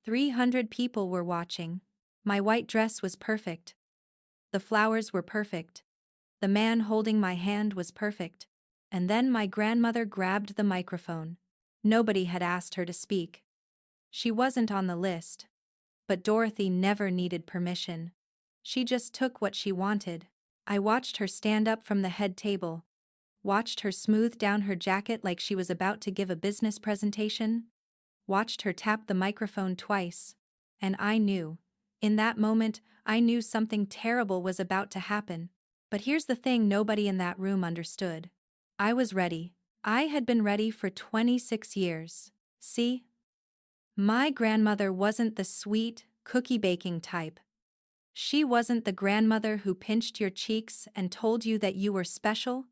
300 people were watching. My white dress was perfect. The flowers were perfect. The man holding my hand was perfect. And then my grandmother grabbed the microphone. Nobody had asked her to speak. She wasn't on the list. But Dorothy never needed permission. She just took what she wanted. I watched her stand up from the head table. Watched her smooth down her jacket like she was about to give a business presentation. Watched her tap the microphone twice. And I knew. In that moment, I knew something terrible was about to happen. But here's the thing nobody in that room understood. I was ready. I had been ready for 26 years. See? My grandmother wasn't the sweet, cookie-baking type. She wasn't the grandmother who pinched your cheeks and told you that you were special.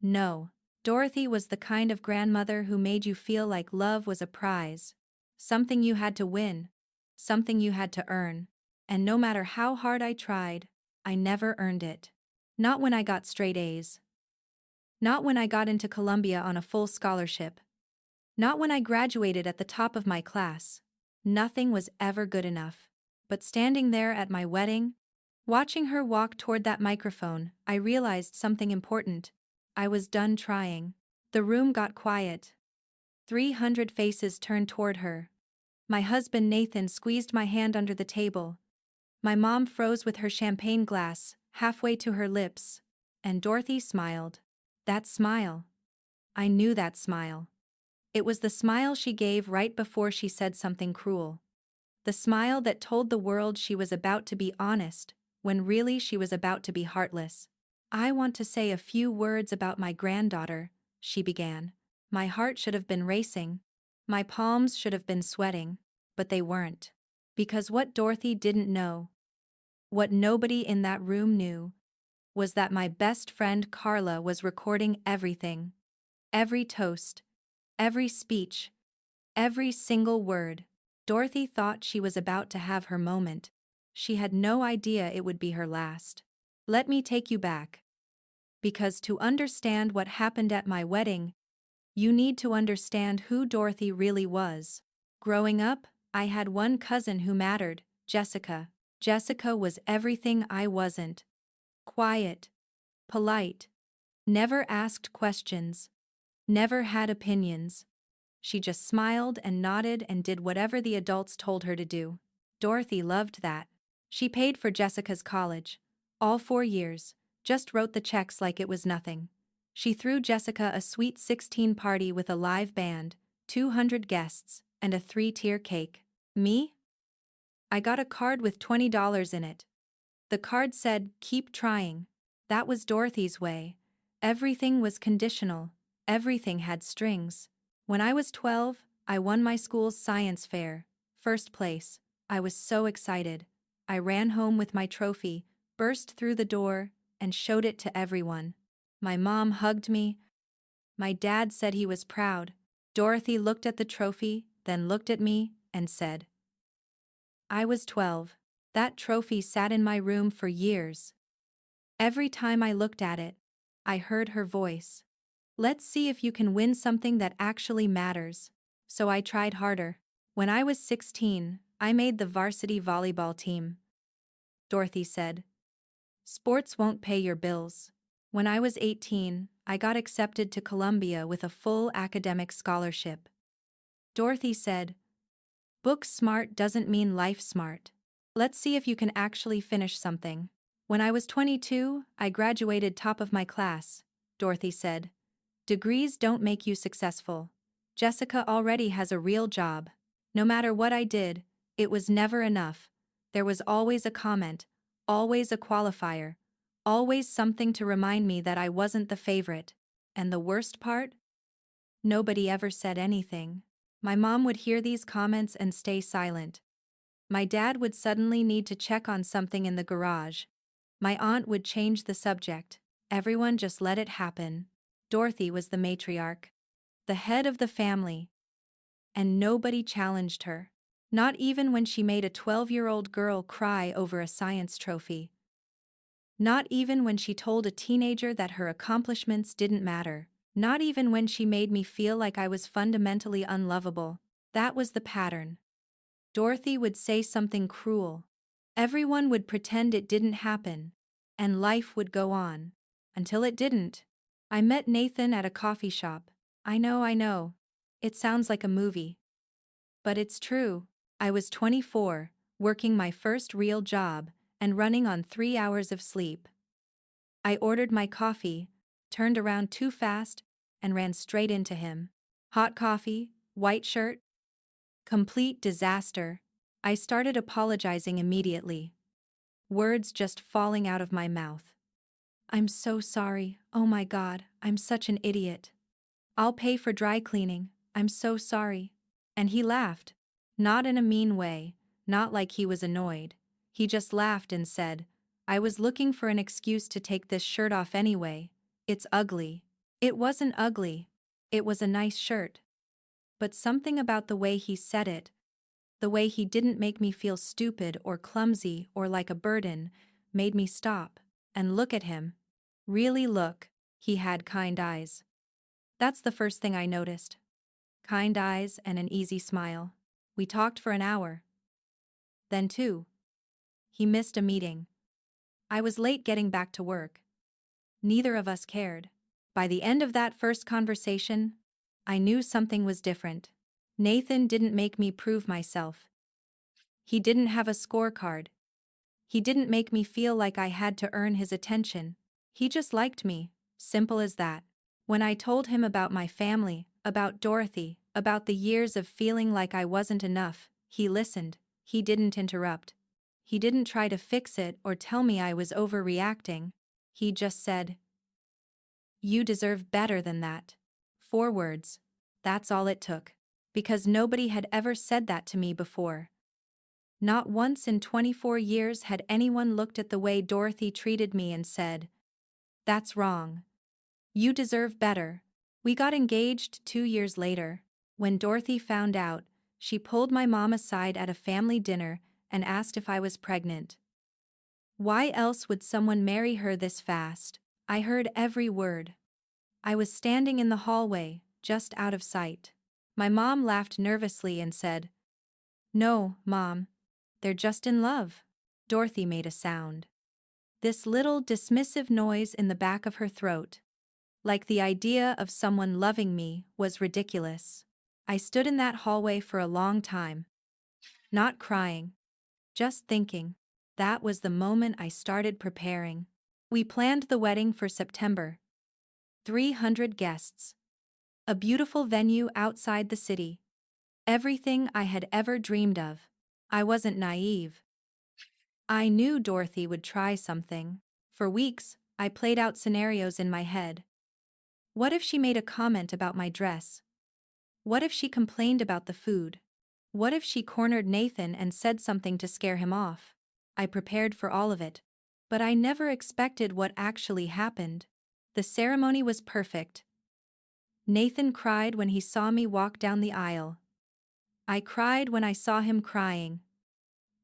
No, Dorothy was the kind of grandmother who made you feel like love was a prize. Something you had to win. Something you had to earn. And no matter how hard I tried, I never earned it. Not when I got straight A's. Not when I got into Columbia on a full scholarship. Not when I graduated at the top of my class. Nothing was ever good enough. But standing there at my wedding, watching her walk toward that microphone, I realized something important. I was done trying. The room got quiet. 300 faces turned toward her. My husband Nathan squeezed my hand under the table. My mom froze with her champagne glass, halfway to her lips. And Dorothy smiled. That smile. I knew that smile. It was the smile she gave right before she said something cruel. The smile that told the world she was about to be honest, when really she was about to be heartless. I want to say a few words about my granddaughter, she began. My heart should have been racing. My palms should have been sweating, but they weren't. Because what Dorothy didn't know, what nobody in that room knew, was that my best friend Carla was recording everything. Every toast. Every speech. Every single word. Dorothy thought she was about to have her moment. She had no idea it would be her last. Let me take you back. Because to understand what happened at my wedding, you need to understand who Dorothy really was. Growing up, I had one cousin who mattered, Jessica. Jessica was everything I wasn't. Quiet. Polite. Never asked questions. Never had opinions. She just smiled and nodded and did whatever the adults told her to do. Dorothy loved that. She paid for Jessica's college. All 4 years. Just wrote the checks like it was nothing. She threw Jessica a sweet 16 party with a live band, 200 guests, and a 3-tier cake. Me? I got a card with $20 in it. The card said, "Keep trying." That was Dorothy's way. Everything was conditional. Everything had strings. When I was 12, I won my school's science fair. First place. I was so excited. I ran home with my trophy, burst through the door, and showed it to everyone. My mom hugged me. My dad said he was proud. Dorothy looked at the trophy, then looked at me, and said, I was 12. That trophy sat in my room for years. Every time I looked at it, I heard her voice. Let's see if you can win something that actually matters. So I tried harder. When I was 16, I made the varsity volleyball team. Dorothy said, Sports won't pay your bills. When I was 18, I got accepted to Columbia with a full academic scholarship. Dorothy said, Book smart doesn't mean life smart. Let's see if you can actually finish something. When I was 22, I graduated top of my class, Dorothy said. Degrees don't make you successful. Jessica already has a real job. No matter what I did, it was never enough. There was always a comment, always a qualifier, always something to remind me that I wasn't the favorite. And the worst part? Nobody ever said anything. My mom would hear these comments and stay silent. My dad would suddenly need to check on something in the garage. My aunt would change the subject. Everyone just let it happen. Dorothy was the matriarch, the head of the family. And nobody challenged her. Not even when she made a 12-year-old girl cry over a science trophy. Not even when she told a teenager that her accomplishments didn't matter. Not even when she made me feel like I was fundamentally unlovable. That was the pattern. Dorothy would say something cruel. Everyone would pretend it didn't happen, and life would go on. Until it didn't. I met Nathan at a coffee shop. I know. It sounds like a movie. But it's true. I was 24, working my first real job, and running on 3 hours of sleep. I ordered my coffee, turned around too fast, and ran straight into him. Hot coffee, white shirt. Complete disaster. I started apologizing immediately. Words just falling out of my mouth. I'm so sorry. Oh my God, I'm such an idiot. I'll pay for dry cleaning. I'm so sorry. And he laughed. Not in a mean way, not like he was annoyed. He just laughed and said, I was looking for an excuse to take this shirt off anyway. It's ugly. It wasn't ugly. It was a nice shirt. But something about the way he said it, the way he didn't make me feel stupid or clumsy or like a burden, made me stop and look at him. Really look. He had kind eyes. That's the first thing I noticed. Kind eyes and an easy smile. We talked for an hour. Then two. He missed a meeting. I was late getting back to work. Neither of us cared. By the end of that first conversation, I knew something was different. Nathan didn't make me prove myself. He didn't have a scorecard. He didn't make me feel like I had to earn his attention. He just liked me, simple as that. When I told him about my family, about Dorothy, about the years of feeling like I wasn't enough, he listened. He didn't interrupt. He didn't try to fix it or tell me I was overreacting. He just said, "You deserve better than that." 4 words. That's all it took. Because nobody had ever said that to me before. Not once in 24 years had anyone looked at the way Dorothy treated me and said, "That's wrong. You deserve better." We got engaged 2 years later. When Dorothy found out, she pulled my mom aside at a family dinner and asked if I was pregnant. Why else would someone marry her this fast? I heard every word. I was standing in the hallway, just out of sight. My mom laughed nervously and said, "No, Mom. They're just in love." Dorothy made a sound. This little dismissive noise in the back of her throat. Like the idea of someone loving me was ridiculous. I stood in that hallway for a long time. Not crying. Just thinking. That was the moment I started preparing. We planned the wedding for September. 300 guests. A beautiful venue outside the city. Everything I had ever dreamed of. I wasn't naive. I knew Dorothy would try something. For weeks, I played out scenarios in my head. What if she made a comment about my dress? What if she complained about the food? What if she cornered Nathan and said something to scare him off? I prepared for all of it. But I never expected what actually happened. The ceremony was perfect. Nathan cried when he saw me walk down the aisle. I cried when I saw him crying.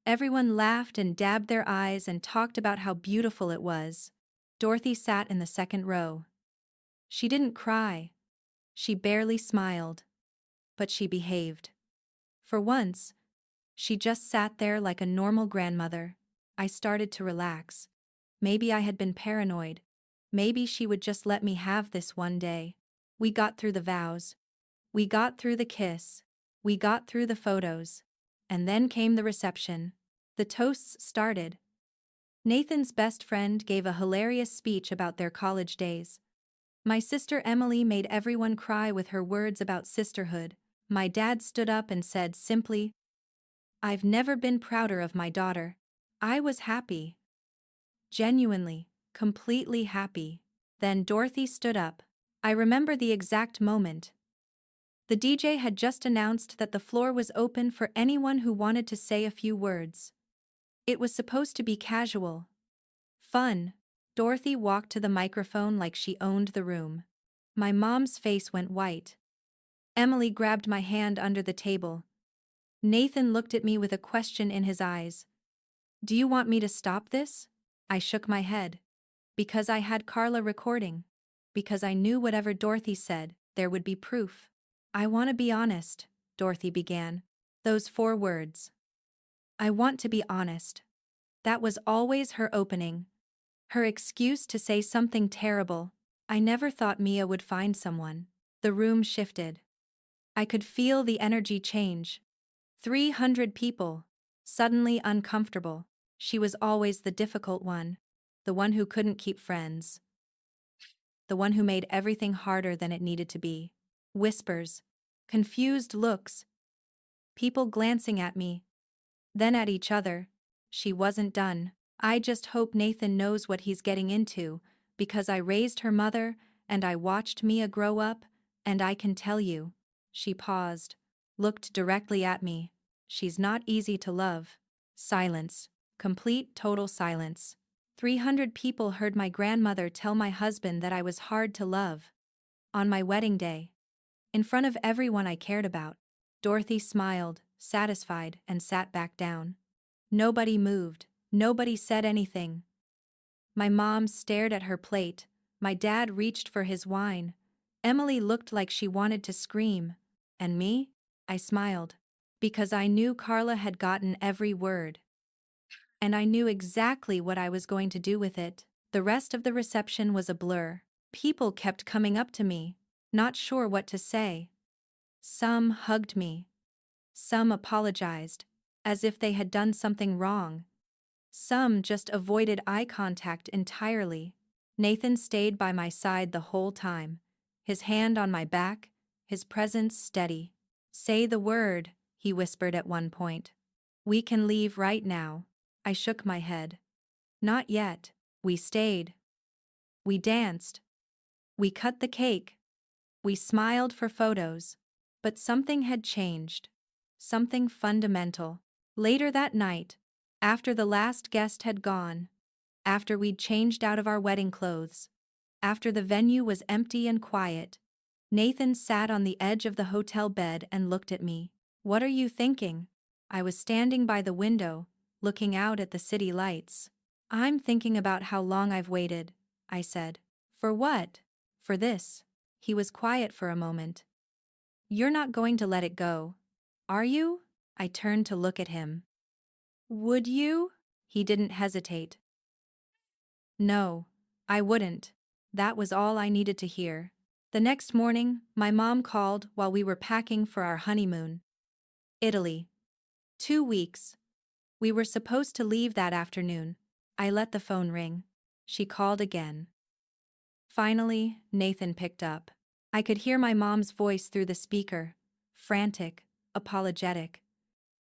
Everyone laughed and dabbed their eyes and talked about how beautiful it was. Dorothy sat in the second row. She didn't cry. She barely smiled. But she behaved. For once, she just sat there like a normal grandmother. I started to relax. Maybe I had been paranoid. Maybe she would just let me have this one day. We got through the vows. We got through the kiss. We got through the photos. And then came the reception. The toasts started. Nathan's best friend gave a hilarious speech about their college days. My sister Emily made everyone cry with her words about sisterhood. My dad stood up and said simply, "I've never been prouder of my daughter." I was happy. Genuinely, completely happy. Then Dorothy stood up. I remember the exact moment. The DJ had just announced that the floor was open for anyone who wanted to say a few words. It was supposed to be casual. Fun. Dorothy walked to the microphone like she owned the room. My mom's face went white. Emily grabbed my hand under the table. Nathan looked at me with a question in his eyes. "Do you want me to stop this?" I shook my head. Because I had Carla recording. Because I knew whatever Dorothy said, there would be proof. "I want to be honest," Dorothy began. Those 4 words. I want to be honest. That was always her opening. Her excuse to say something terrible. I never thought Mia would find someone. The room shifted. I could feel the energy change. 300 people. Suddenly uncomfortable. She was always the difficult one. The one who couldn't keep friends. The one who made everything harder than it needed to be. Whispers. Confused looks. People glancing at me. Then at each other. She wasn't done. I just hope Nathan knows what he's getting into, because I raised her mother, and I watched Mia grow up, and I can tell you. She paused, looked directly at me. She's not easy to love. Silence. Complete total silence. 300 people heard my grandmother tell my husband that I was hard to love. On my wedding day. In front of everyone I cared about. Dorothy smiled, satisfied, and sat back down. Nobody moved. Nobody said anything. My mom stared at her plate. My dad reached for his wine. Emily looked like she wanted to scream. And me? I smiled. Because I knew Carla had gotten every word. And I knew exactly what I was going to do with it. The rest of the reception was a blur. People kept coming up to me, not sure what to say. Some hugged me. Some apologized, as if they had done something wrong. Some just avoided eye contact entirely. Nathan stayed by my side the whole time, his hand on my back, his presence steady. "Say the word," he whispered at one point. "We can leave right now." I shook my head. "Not yet." We stayed. We danced. We cut the cake. We smiled for photos. But something had changed. Something fundamental. Later that night, after the last guest had gone, after we'd changed out of our wedding clothes, after the venue was empty and quiet, Nathan sat on the edge of the hotel bed and looked at me. "What are you thinking?" I was standing by the window, looking out at the city lights. "I'm thinking about how long I've waited," I said. "For what?" "For this." He was quiet for a moment. "You're not going to let it go, are you?" I turned to look at him. "Would you?" He didn't hesitate. "No, I wouldn't." That was all I needed to hear. The next morning, my mom called while we were packing for our honeymoon. Italy. 2 weeks. We were supposed to leave that afternoon. I let the phone ring. She called again. Finally, Nathan picked up. I could hear my mom's voice through the speaker, frantic, apologetic.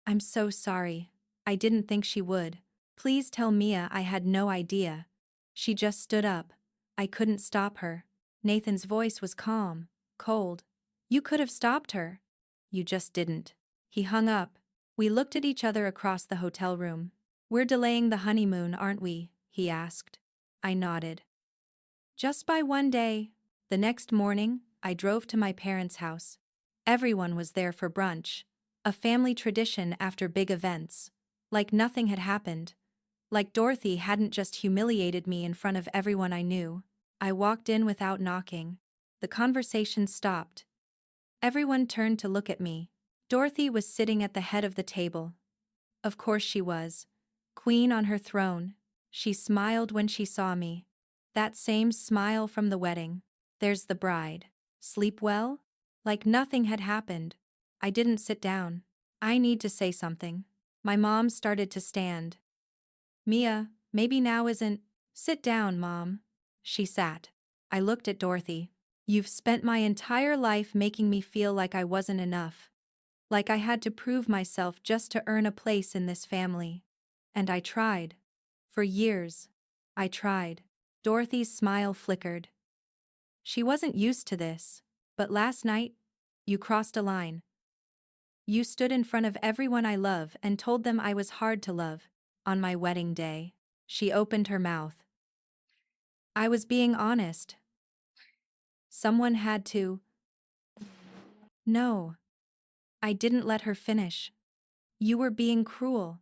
"I'm so sorry. I didn't think she would. Please tell Mia I had no idea." She just stood up. I couldn't stop her. Nathan's voice was calm, cold. "You could have stopped her. You just didn't." He hung up. We looked at each other across the hotel room. "We're delaying the honeymoon, aren't we?" he asked. I nodded. "Just by one day." The next morning, I drove to my parents' house. Everyone was there for brunch. A family tradition after big events. Like nothing had happened. Like Dorothy hadn't just humiliated me in front of everyone I knew. I walked in without knocking. The conversation stopped. Everyone turned to look at me. Dorothy was sitting at the head of the table. Of course she was. Queen on her throne. She smiled when she saw me. That same smile from the wedding. "There's the bride. Sleep well?" Like nothing had happened. I didn't sit down. "I need to say something." My mom started to stand. "Mia, maybe now isn't—" "Sit down, Mom." She sat. I looked at Dorothy. "You've spent my entire life making me feel like I wasn't enough. Like I had to prove myself just to earn a place in this family. And I tried. For years. I tried." Dorothy's smile flickered. She wasn't used to this. "But last night, you crossed a line. You stood in front of everyone I love and told them I was hard to love. On my wedding day." She opened her mouth. "I was being honest. Someone had to—" "No." I didn't let her finish. "You were being cruel.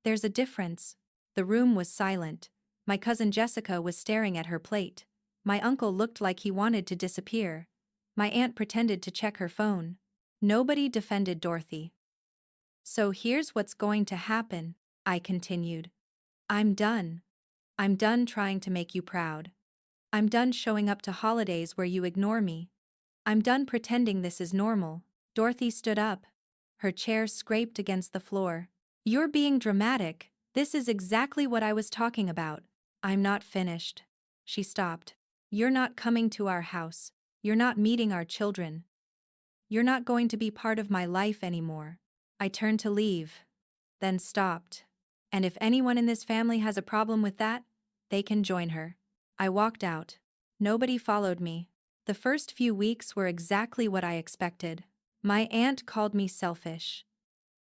There's a difference." The room was silent. My cousin Jessica was staring at her plate. My uncle looked like he wanted to disappear. My aunt pretended to check her phone. Nobody defended Dorothy. So here's what's going to happen, I continued. I'm done. I'm done trying to make you proud. I'm done showing up to holidays where you ignore me. I'm done pretending this is normal. Dorothy stood up. Her chair scraped against the floor. You're being dramatic. This is exactly what I was talking about. I'm not finished. She stopped. You're not coming to our house. You're not meeting our children. You're not going to be part of my life anymore. I turned to leave, then stopped. And if anyone in this family has a problem with that, they can join her. I walked out. Nobody followed me. The first few weeks were exactly what I expected. My aunt called me selfish.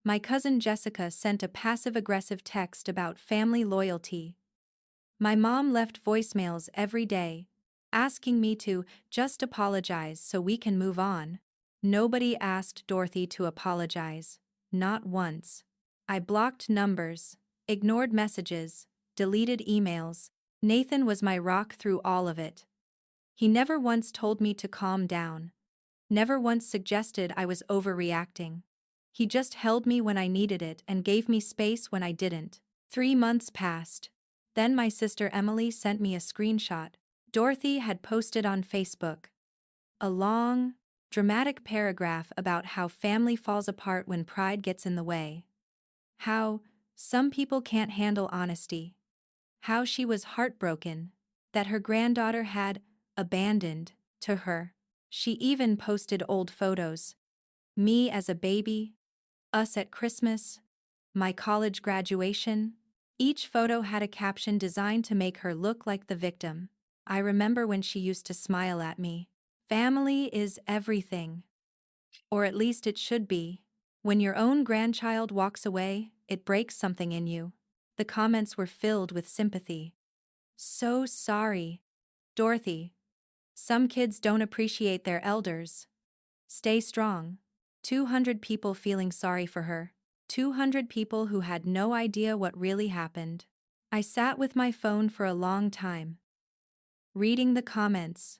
My cousin Jessica sent a passive-aggressive text about family loyalty. My mom left voicemails every day, asking me to just apologize so we can move on. Nobody asked Dorothy to apologize. Not once. I blocked numbers, ignored messages, deleted emails. Nathan was my rock through all of it. He never once told me to calm down. Never once suggested I was overreacting. He just held me when I needed it and gave me space when I didn't. 3 months passed. Then my sister Emily sent me a screenshot. Dorothy had posted on Facebook. A long, dramatic paragraph about how family falls apart when pride gets in the way. How some people can't handle honesty. How she was heartbroken that her granddaughter had abandoned to her. She even posted old photos. Me as a baby, us at Christmas, my college graduation. Each photo had a caption designed to make her look like the victim. I remember when she used to smile at me. Family is everything. Or at least it should be. When your own grandchild walks away, it breaks something in you. The comments were filled with sympathy. So sorry, Dorothy. Some kids don't appreciate their elders. Stay strong. 200 people feeling sorry for her. 200 people who had no idea what really happened. I sat with my phone for a long time, reading the comments,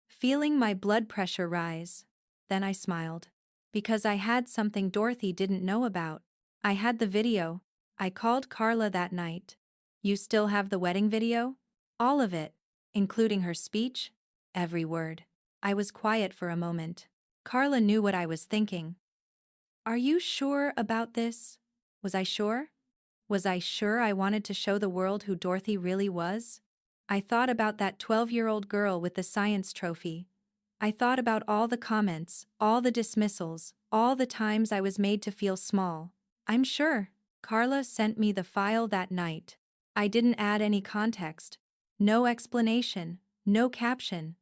feeling my blood pressure rise. Then I smiled. Because I had something Dorothy didn't know about. I had the video. I called Carla that night. You still have the wedding video? All of it, including her speech? Every word. I was quiet for a moment. Carla knew what I was thinking. Are you sure about this? Was I sure? Was I sure I wanted to show the world who Dorothy really was? I thought about that 12-year-old girl with the science trophy. I thought about all the comments, all the dismissals, all the times I was made to feel small. I'm sure. Carla sent me the file that night. I didn't add any context. No explanation, no caption.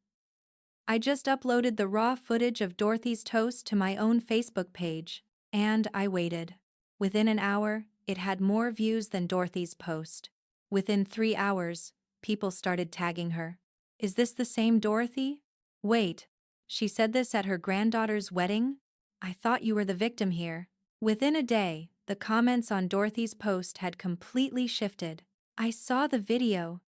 I just uploaded the raw footage of Dorothy's toast to my own Facebook page, and I waited. Within an hour, it had more views than Dorothy's post. Within 3 hours, people started tagging her. Is this the same Dorothy? Wait, she said this at her granddaughter's wedding? I thought you were the victim here. Within a day, the comments on Dorothy's post had completely shifted. I saw the video.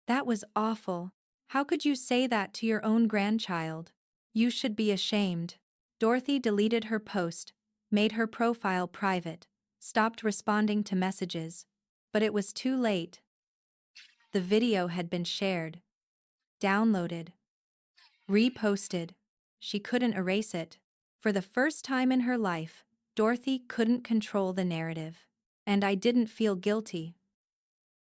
That was awful. How could you say that to your own grandchild? You should be ashamed. Dorothy deleted her post, made her profile private, stopped responding to messages. But it was too late. The video had been shared, downloaded, reposted. She couldn't erase it. For the first time in her life, Dorothy couldn't control the narrative. And I didn't feel guilty.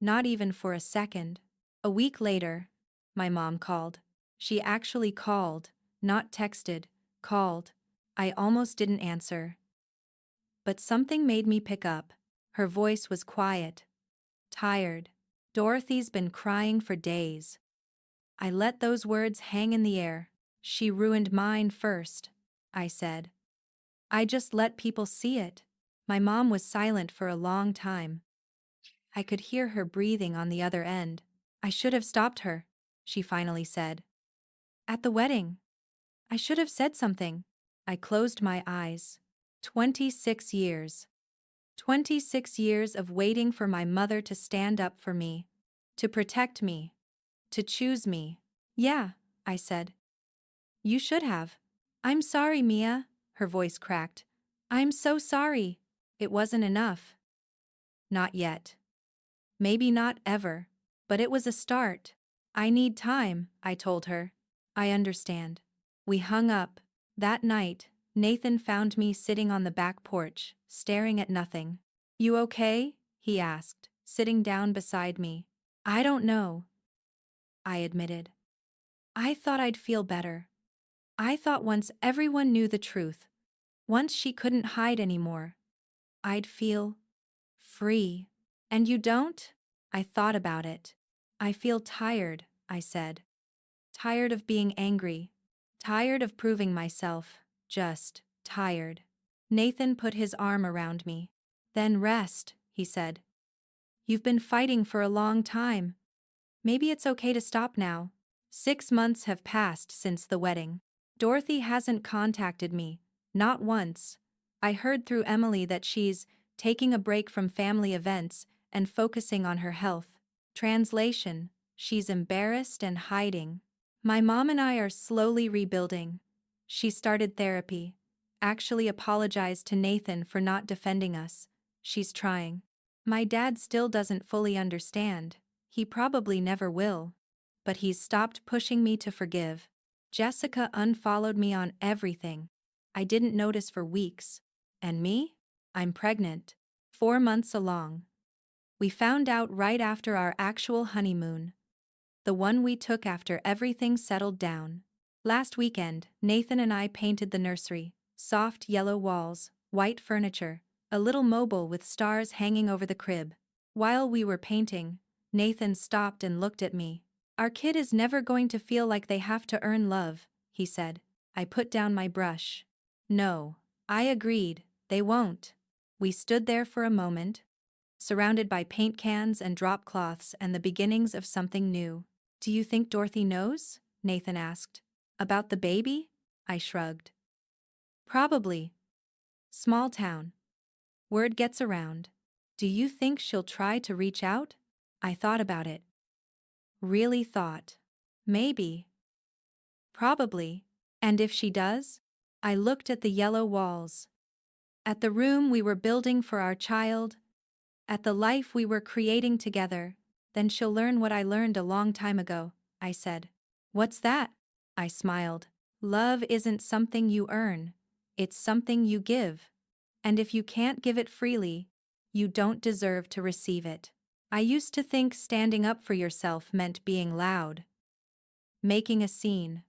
Not even for a second. A week later, my mom called. She actually called, not texted, called. I almost didn't answer. But something made me pick up. Her voice was quiet, tired. Dorothy's been crying for days. I let those words hang in the air. She ruined mine first, I said. I just let people see it. My mom was silent for a long time. I could hear her breathing on the other end. I should have stopped her, she finally said. At the wedding. I should have said something. I closed my eyes. 26 years. 26 years of waiting for my mother to stand up for me, to protect me, to choose me. Yeah, I said. You should have. I'm sorry, Mia, her voice cracked. I'm so sorry. It wasn't enough. Not yet. Maybe not ever. But it was a start. I need time, I told her. I understand. We hung up. That night, Nathan found me sitting on the back porch, staring at nothing. You okay? He asked, sitting down beside me. I don't know, I admitted. I thought I'd feel better. I thought once everyone knew the truth, once she couldn't hide anymore, I'd feel free. And you don't? I thought about it. I feel tired, I said. Tired of being angry. Tired of proving myself. Just tired. Nathan put his arm around me. Then rest, he said. You've been fighting for a long time. Maybe it's okay to stop now. 6 months have passed since the wedding. Dorothy hasn't contacted me, not once. I heard through Emily that she's taking a break from family events and focusing on her health. Translation: she's embarrassed and hiding. My mom and I are slowly rebuilding. She started therapy. Actually apologized to Nathan for not defending us. She's trying. My dad still doesn't fully understand. He probably never will. But he's stopped pushing me to forgive. Jessica unfollowed me on everything. I didn't notice for weeks. And me? I'm pregnant. 4 months along. We found out right after our actual honeymoon. The one we took after everything settled down. Last weekend, Nathan and I painted the nursery. Soft yellow walls, white furniture, a little mobile with stars hanging over the crib. While we were painting, Nathan stopped and looked at me. Our kid is never going to feel like they have to earn love, he said. I put down my brush. No, I agreed, they won't. We stood there for a moment, surrounded by paint cans and drop cloths and the beginnings of something new. Do you think Dorothy knows? Nathan asked. About the baby? I shrugged. Probably. Small town. Word gets around. Do you think she'll try to reach out? I thought about it. Really thought. Maybe. Probably. And if she does? I looked at the yellow walls. At the room we were building for our child. At the life we were creating together. Then she'll learn what I learned a long time ago, I said. What's that? I smiled. Love isn't something you earn. It's something you give. And if you can't give it freely, you don't deserve to receive it. I used to think standing up for yourself meant being loud, making a scene,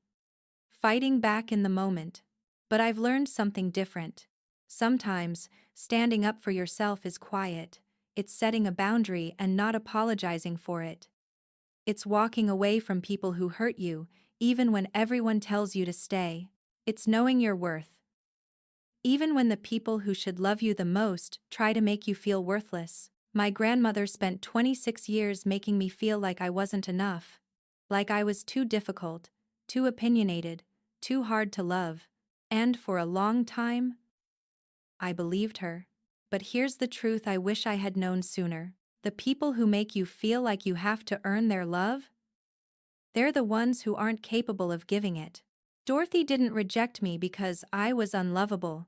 fighting back in the moment. But I've learned something different. Sometimes, standing up for yourself is quiet. It's setting a boundary and not apologizing for it. It's walking away from people who hurt you, even when everyone tells you to stay. It's knowing your worth. Even when the people who should love you the most try to make you feel worthless. My grandmother spent 26 years making me feel like I wasn't enough. Like I was too difficult, too opinionated, too hard to love. And for a long time, I believed her. But here's the truth I wish I had known sooner. The people who make you feel like you have to earn their love? They're the ones who aren't capable of giving it. Dorothy didn't reject me because I was unlovable.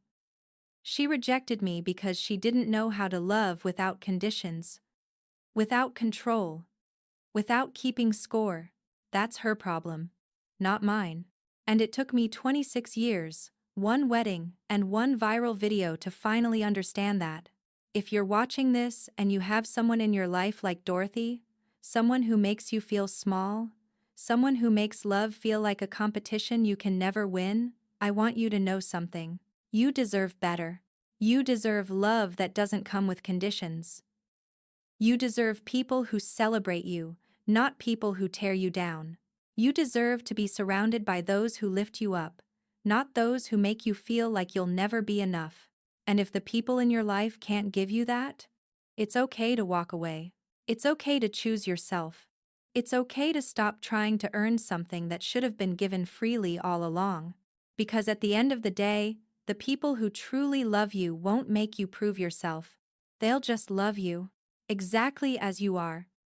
She rejected me because she didn't know how to love without conditions, without control, without keeping score. That's her problem, not mine. And it took me 26 years, one wedding, and one viral video to finally understand that. If you're watching this and you have someone in your life like Dorothy, someone who makes you feel small, someone who makes love feel like a competition you can never win, I want you to know something. You deserve better. You deserve love that doesn't come with conditions. You deserve people who celebrate you, not people who tear you down. You deserve to be surrounded by those who lift you up, not those who make you feel like you'll never be enough. And if the people in your life can't give you that, it's okay to walk away. It's okay to choose yourself. It's okay to stop trying to earn something that should have been given freely all along. Because at the end of the day, the people who truly love you won't make you prove yourself. They'll just love you exactly as you are.